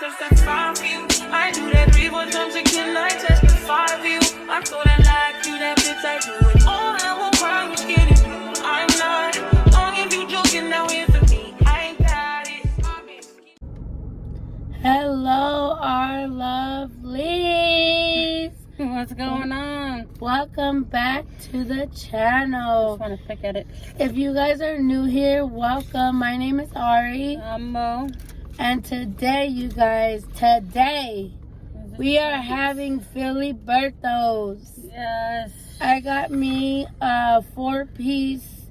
testify for you. I do that 3 more times again, I testify for you. I'm so that like you, that bitch, I do it all. I won't cry, who's kidding you? I'm not. Long if you joking, now here for me. I ain't got it. Hello, our lovelies. What's going on? Welcome back to the channel. Just want to pick at it. If you guys are new here, welcome. My name is Ari. I'm Mo. And today, you guys, we are having Filibertos. Yes. I got me a 4-piece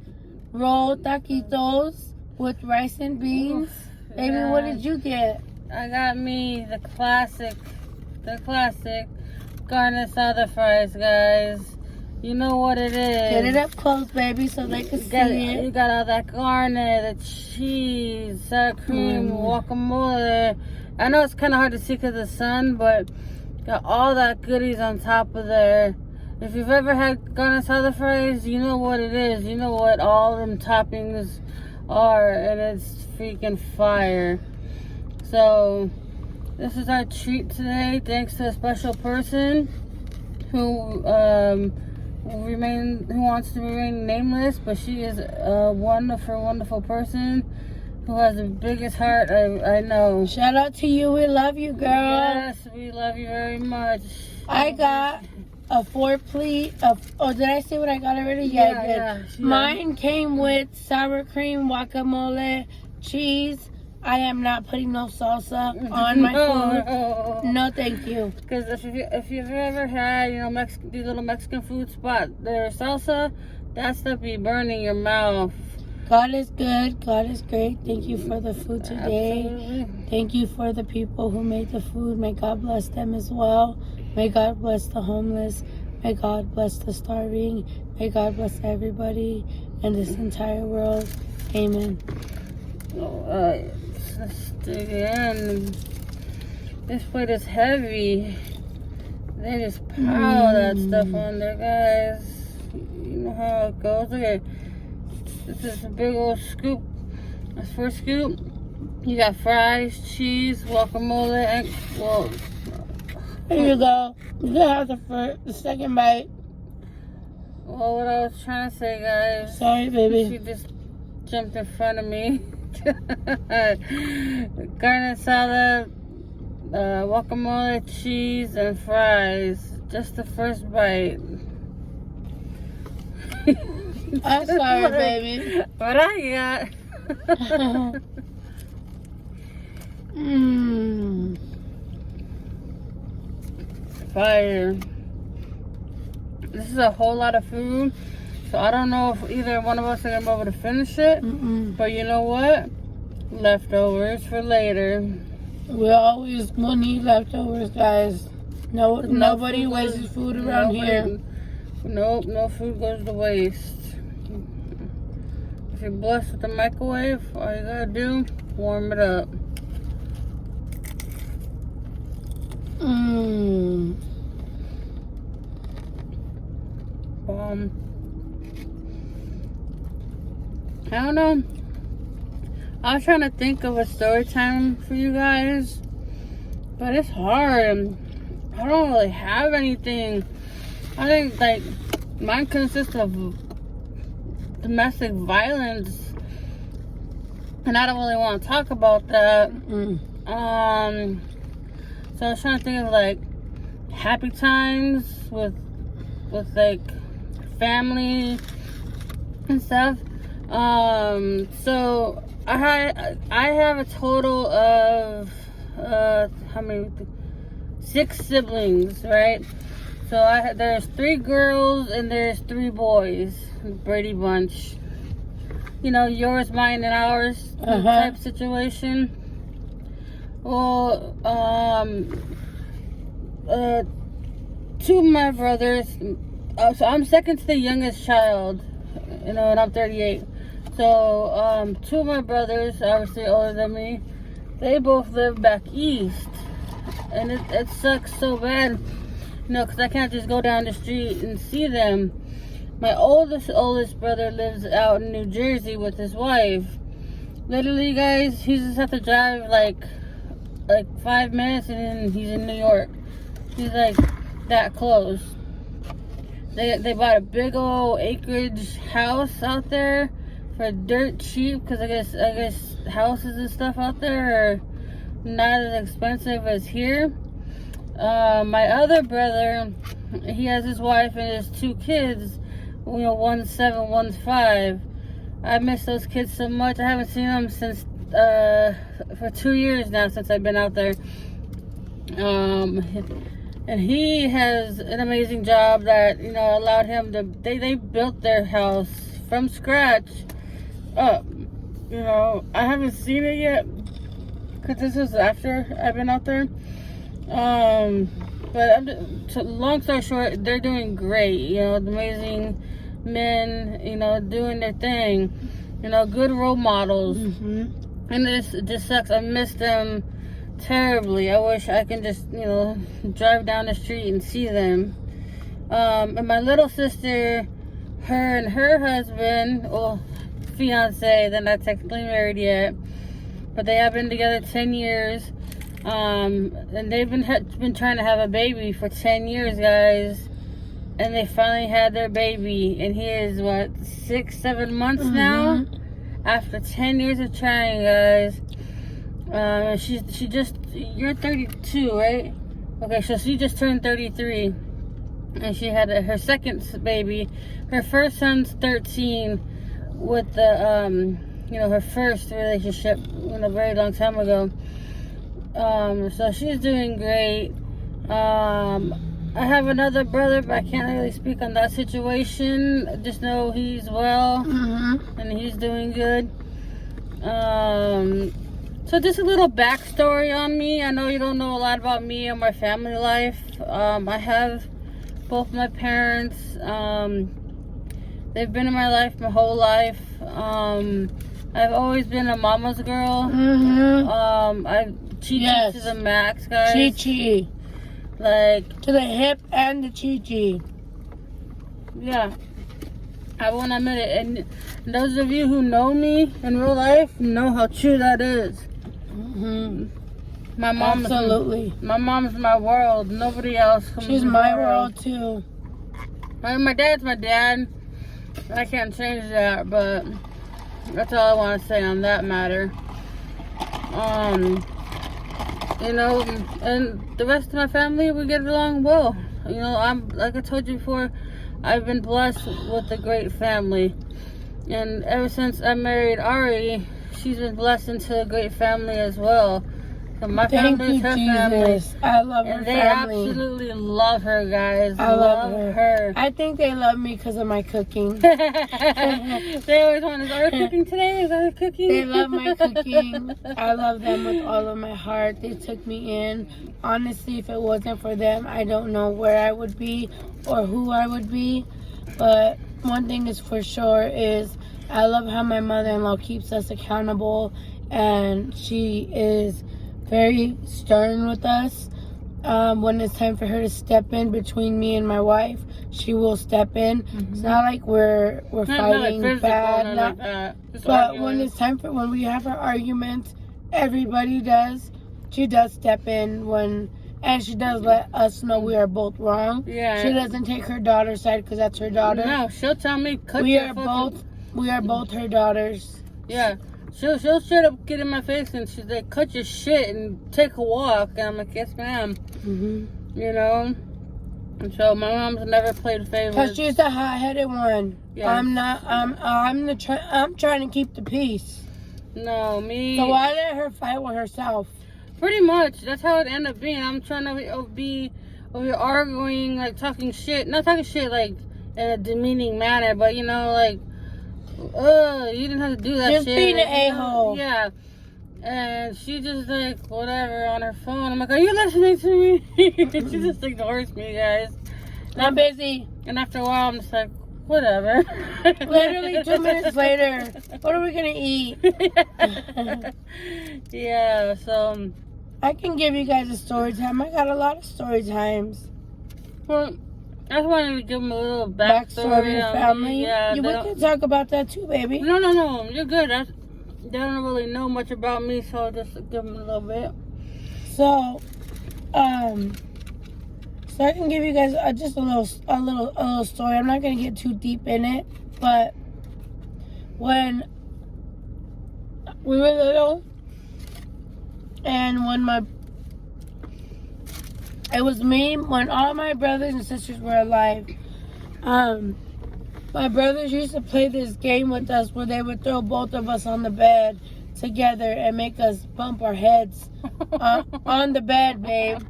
roll taquitos with rice and beans. Oof, Baby, yes. what did you get? I got me the classic carne asada fries, guys. You know what it is. Get it up close, baby, so they can see it. You got all that carne, the cheese, sour cream, guacamole. I know it's kind of hard to see because of the sun, but got all that goodies on top of there. If you've ever had carne asada fries, you know what it is. You know what all them toppings are, and it's freaking fire. So this is our treat today, thanks to a special person who wants to remain nameless, but she is a wonderful person who has the biggest heart I know. Shout out to you. We love you, girl. Yes, we love you very much. I got a 4-plate of. Oh, did I say what I got already? Yeah. Mine came with sour cream, guacamole, cheese. I am not putting no salsa on my food. No, thank you. Because if you've ever had, these little Mexican food spot, their salsa, that stuff be burning your mouth. God is good. God is great. Thank you for the food today. Absolutely. Thank you for the people who made the food. May God bless them as well. May God bless the homeless. May God bless the starving. May God bless everybody in this entire world. Amen. Let's dig in. This plate is heavy. They just pile that stuff on there, guys. You know how it goes. Okay, this is a big old scoop. That's first scoop. You got fries, cheese, guacamole, and Here you go. You can have the second bite. Well, what I was trying to say, guys. Sorry, baby. She just jumped in front of me. Carne asada, guacamole, cheese, and fries. Just the first bite. I'm sorry, baby. What I got? Fire. This is a whole lot of food, so I don't know if either one of us are gonna be able to finish it. But you know what? Leftovers for later. We'll need leftovers, guys. Nobody wastes food around here. Nope, no food goes to waste. If you're blessed with a microwave, all you gotta do, warm it up. I don't know. I was trying to think of a story time for you guys, but it's hard. I don't really have anything. I think mine consists of domestic violence, and I don't really want to talk about that. So I was trying to think of happy times with family and stuff. So I have a total of 6 siblings, right? So there's 3 girls and there's 3 boys. Brady Bunch. Yours, mine, and ours type situation. Well, 2 of my brothers. So I'm second to the youngest child. And I'm 38. So 2 of my brothers, obviously older than me, they both live back east, and it sucks so bad, because I can't just go down the street and see them. My oldest brother lives out in New Jersey with his wife. Literally, guys, he just have to drive like 5 minutes, and then he's in New York. He's like that close. They bought a big old acreage house out there for dirt cheap, because I guess houses and stuff out there are not as expensive as here. My other brother, he has his wife and his 2 kids. You know, one's 7, one's 5. I miss those kids so much. I haven't seen them since for 2 years now, since I've been out there. And he has an amazing job that, you know, allowed him to, they built their house from scratch up. You know, I haven't seen it yet, because this was after I've been out there. But so long story short, they're doing great. You know, amazing men, you know, doing their thing. You know, good role models. And this just sucks. I miss them terribly. I wish I can just, you know, drive down the street and see them. And my little sister, her and her husband, well, fiance, they're not technically married yet, but they have been together 10 years. And they've been trying to have a baby for 10 years, guys. And they finally had their baby, and he is what, 6-7 months now, after 10 years of trying, guys. She just, you're 32, right? Okay, so she just turned 33, and she had her second baby. Her first son's 13 with the you know, her first relationship, you know, a very long time ago. So she's doing great. I have another brother, but I can't really speak on that situation. I just know he's well, and he's doing good. So just a little backstory on me. I know you don't know a lot about me and my family life. I have both my parents. They've been in my life my whole life. I've always been a mama's girl. I've Chi-Chi to the max, guys. Chi-Chi. Like, to the hip and the Chi-Chi. Yeah. I won't admit it. And those of you who know me in real life know how true that is. My mom, absolutely. My mom's my world. Nobody else comes. She's my world too. My dad's my dad. I can't change that, but that's all I want to say on that matter. You know, and the rest of my family, we get along well. You know, I'm, like I told you before, I've been blessed with a great family. And ever since I married Ari, she's been blessed into a great family as well. So my family is her family. I love her and they family. Absolutely love her, guys. I love her. I think they love me because of my cooking. They always want, is Ari cooking today? Is Ari cooking? They love my cooking. I love them with all of my heart. They took me in. Honestly, if it wasn't for them, I don't know where I would be or who I would be. But one thing is for sure is I love how my mother-in-law keeps us accountable, and she is very stern with us. When it's time for her to step in between me and my wife, she will step in. It's not like we're fighting like bad, but when it's time for, when we have our arguments, everybody does. She does step in and she does let us know we are both wrong. Yeah. She doesn't take her daughter's side because that's her daughter. No, she'll tell me, We are both her daughters. Yeah. She'll straight up get in my face and she's like, cut your shit and take a walk. And I'm like, yes, ma'am. You know? And so my mom's never played favorites. Because she's the hot-headed one. Yeah. I'm trying to keep the peace. No, me. So why let her fight with herself? Pretty much. That's how it ended up being. I'm trying to be over here arguing, like talking shit. Not talking shit like in a demeaning manner, but you know, like, you didn't have to do that just shit. Just being an a-hole. Yeah. And she just like, whatever, on her phone. I'm like, are you listening to me? She just ignores me, guys. And I'm busy. And after a while, I'm just like, whatever. Literally 2 minutes later, what are we going to eat? Yeah, so I can give you guys a story time. I got a lot of story times. Well, I just wanted to give them a little backstory of family. Yeah, we can talk about that too, baby. No, you're good. They don't really know much about me, so I'll just give them a little bit. So, so I can give you guys just a little story. I'm not gonna get too deep in it, but when we were little, and it was me when all my brothers and sisters were alive. My brothers used to play this game with us where they would throw both of us on the bed together and make us bump our heads on the bed, babe.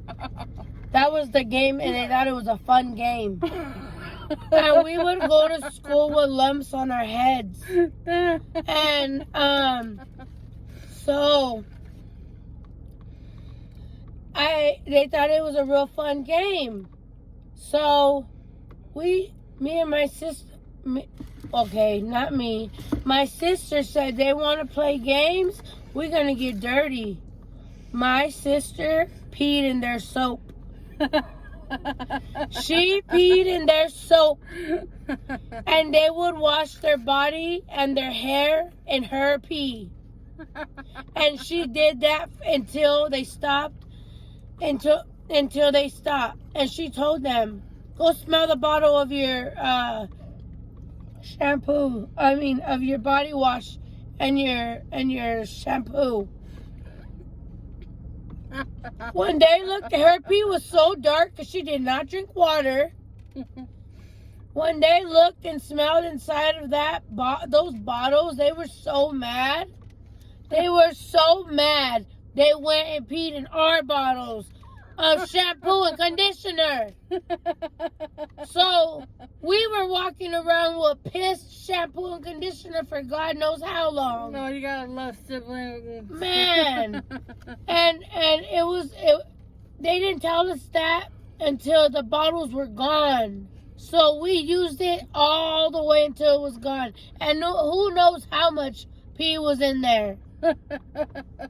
That was the game, and they thought it was a fun game. And we would go to school with lumps on our heads. And so they thought it was a real fun game. So me and my sister, not me. My sister said they want to play games. We're gonna get dirty. My sister peed in their soap. She peed in their soap, and they would wash their body and their hair in her pee. And she did that until they stopped. Until they stopped. And she told them, "Go smell the bottle of your shampoo. Of your body wash and your shampoo." When they looked, her pee was so dark because she did not drink water. When they looked and smelled inside of those bottles, they were so mad. They were so mad. They went and peed in our bottles of shampoo and conditioner. So we were walking around with pissed shampoo and conditioner for God knows how long. No, you gotta love siblings. Man. And they didn't tell us that until the bottles were gone. So we used it all the way until it was gone. And who knows how much pee was in there.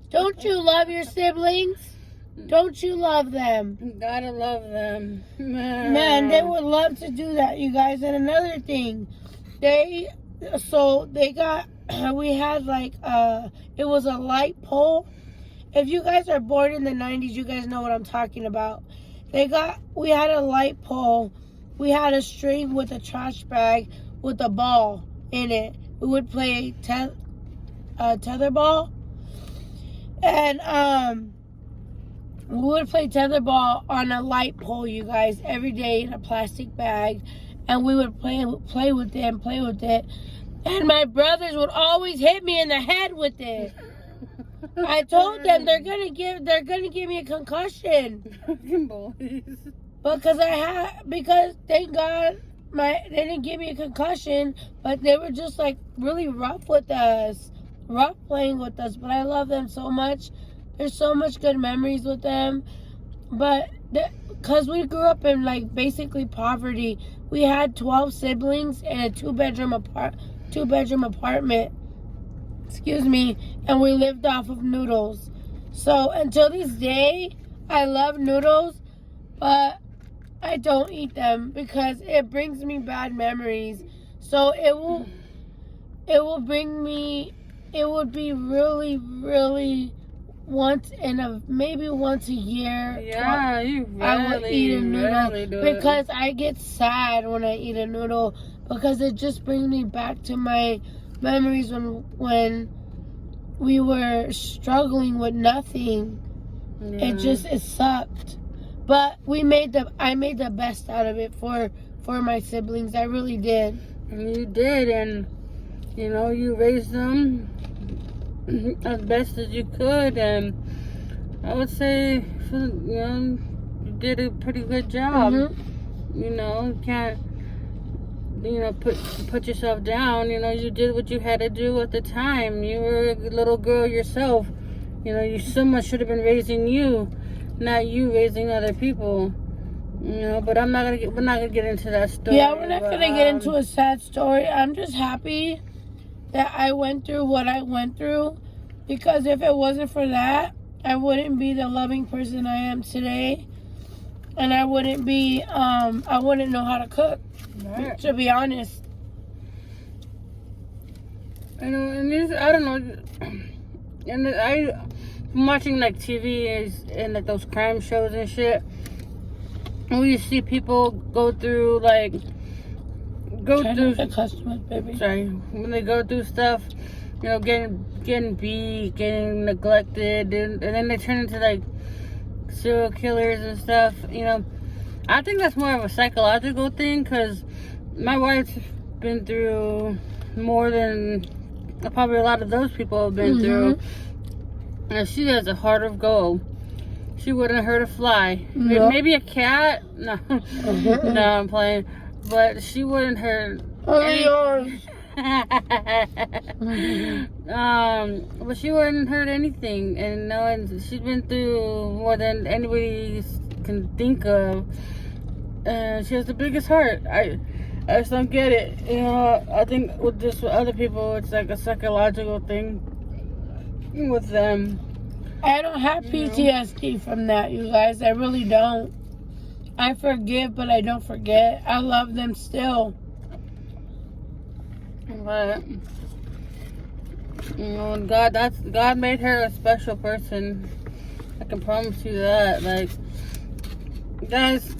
Don't you love your siblings? Don't you love them? Gotta love them. Man, they would love to do that, you guys. And another thing, we had it was a light pole. If you guys are born in the 90s, you guys know what I'm talking about. We had a light pole. We had a string with a trash bag with a ball in it. We would play tetherball. And, we would play tetherball on a light pole, you guys, every day in a plastic bag. And we would play with it. And my brothers would always hit me in the head with it. I told them they're gonna give me a concussion. Because thank God they didn't give me a concussion, but they were just really rough with us. Rough playing with us, but I love them so much. There's so much good memories with them, but because we grew up in basically poverty, we had 12 siblings in a two-bedroom apartment. Excuse me, and we lived off of noodles. So until this day, I love noodles, but I don't eat them because it brings me bad memories. So it would be really, really maybe once a year. Yeah, I would eat a noodle because I get sad when I eat a noodle because it just brings me back to my memories when we were struggling with nothing. Yeah. It sucked, but I made the best out of it for my siblings. I really did. And you did, and you raised them as best as you could, and I would say, you did a pretty good job. Mm-hmm. You can't, put yourself down. You did what you had to do at the time. You were a little girl yourself. Someone should have been raising you, not you raising other people. But we're not gonna get into that story. Yeah, we're not gonna get into a sad story. I'm just happy that I went through what I went through, because if it wasn't for that, I wouldn't be the loving person I am today, and I wouldn't know how to cook, right, to be honest. I don't know, and from watching like TV and like those crime shows and shit. We see people go through the customers, baby. Sorry, when they go through stuff, you know, getting beat, getting neglected, and then they turn into like serial killers and stuff. You know, I think that's more of a psychological thing, because my wife's been through more than probably a lot of those people have been through, and she has a heart of gold. She wouldn't hurt a fly. Nope. Maybe a cat. No, no, I'm playing. But she wouldn't hurt. But she wouldn't hurt anything, and knowing she's been through more than anybody can think of, and she has the biggest heart. I just don't get it. You know, I think with other people, it's like a psychological thing with them. I don't have PTSD from that, you guys. I really don't. I forgive, but I don't forget. I love them still. But you know, God made her a special person. I can promise you that. Like, guys,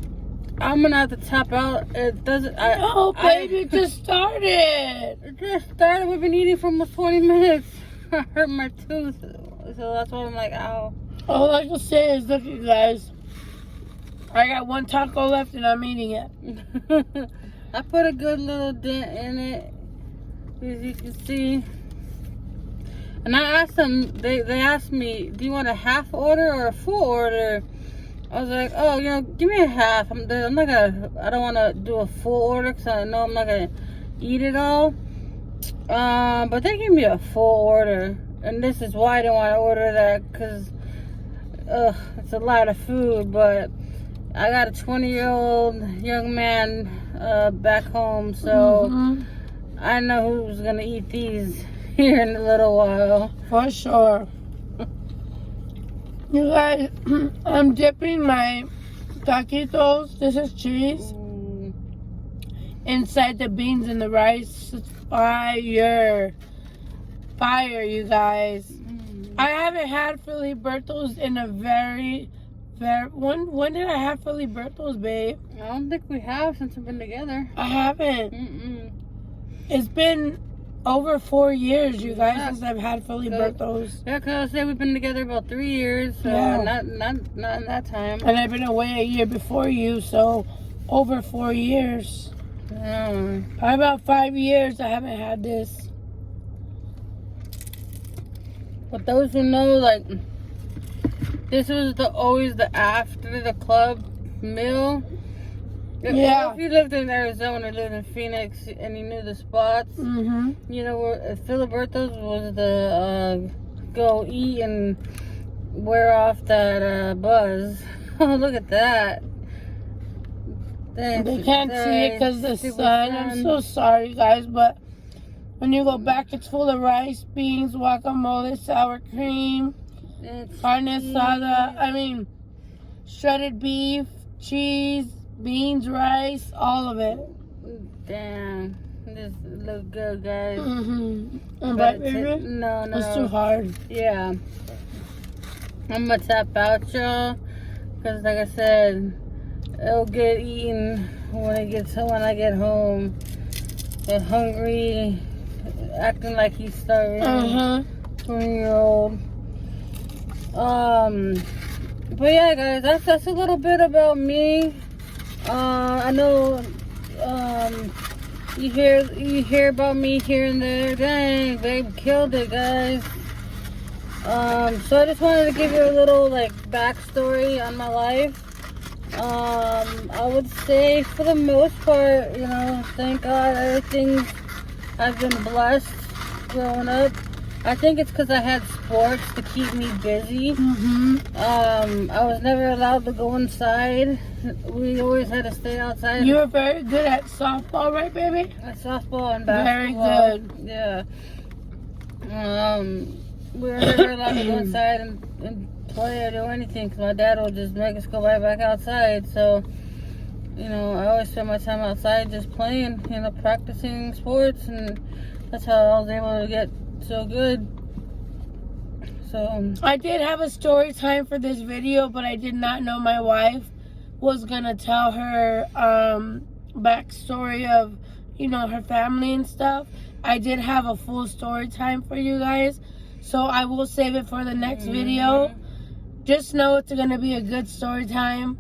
I'm gonna have to tap out. It doesn't. No, baby, it just started. It just started. We've been eating for almost 20 minutes. I hurt my tooth, so that's why I'm like, ow. All I can say is, look, you guys. I got one taco left and I'm eating it. I put a good little dent in it, as you can see. And I asked them, they asked me, do you want a half order or a full order? I was like, oh, you know, give me a half. I don't want to do a full order because I know I'm not going to eat it all. But they gave me a full order. And this is why I don't want to order that, because it's a lot of food. But I got a 20-year-old young man back home, so I know who's going to eat these here in a little while. For sure. You guys, I'm dipping my taquitos, this is cheese, inside the beans and the rice. It's fire. Fire, you guys. I haven't had Filiberto's in a very... When did I have Filiberto's, babe? I don't think we have since we've been together. I haven't. It's been over 4 years, you guys, since I've had Filiberto's. Yeah, because I say we've been together about 3 years, so not in that time. And I've been away a year before you, so over 4 years. Probably about 5 years I haven't had this. But those who know, like, this was always the after the club meal. Yeah. If you lived in Arizona, lived in Phoenix, and you knew the spots, you know, where Filiberto's was the go eat and wear off that buzz. Oh, look at that. They can't see it because the sun. I'm so sorry, guys, but when you go back, it's full of rice, beans, guacamole, sour cream, carne asada. I mean, shredded beef, cheese, beans, rice, all of it. Damn, this look good, guys. Right, baby? No. It's too hard. Yeah. I'm gonna tap out, y'all, because like I said, it'll get eaten when I get home. Get hungry, acting like he's starving. 20-year-old. But yeah, guys, that's a little bit about me. I know you hear about me here and there. Dang, babe, killed it, guys. So I just wanted to give you a little like backstory on my life. I would say for the most part, you know, thank God, I've been blessed growing up. I think it's because I had sports to keep me busy. I was never allowed to go inside. We always had to stay outside. You were very good at softball, right, baby? At softball and basketball. Very good. Yeah. We were never allowed to go inside and play or do anything because my dad would just make us go right back outside. So, you know, I always spent my time outside just playing, you know, practicing sports, and that's how I was able to get so good. So I did have a story time for this video, but I did not know my wife was gonna tell her backstory of, you know, her family and stuff. I did have a full story time for you guys, so I will save it for the next video. Just know it's gonna be a good story time.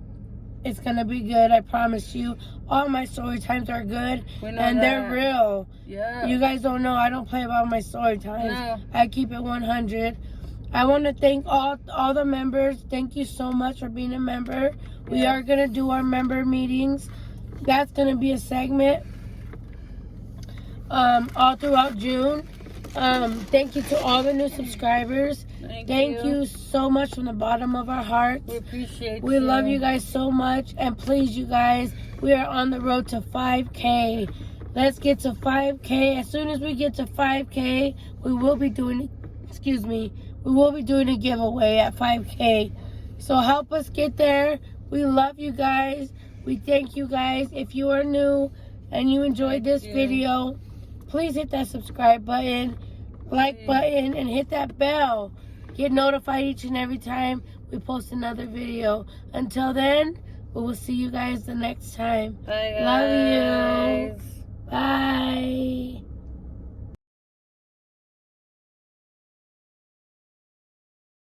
It's gonna be good, I promise you. All my story times are good, and they're real. Yeah. You guys don't know I don't play about my story times. No. I keep it 100. I want to thank all the members. Thank you so much for being a member. We are gonna do our member meetings. That's gonna be a segment all throughout June. Thank you to all the new subscribers. Thank you so much from the bottom of our hearts. We appreciate We love you guys so much. And please, you guys, we are on the road to 5K. Let's get to 5K. As soon as we get to 5K, we will be doing, we will be doing a giveaway at 5K. So help us get there. We love you guys. We thank you guys. If you are new and you enjoyed this video, please hit that subscribe button, like button, and hit that bell. Get notified each and every time we post another video. Until then, we will see you guys the next time. Bye, guys. Love you.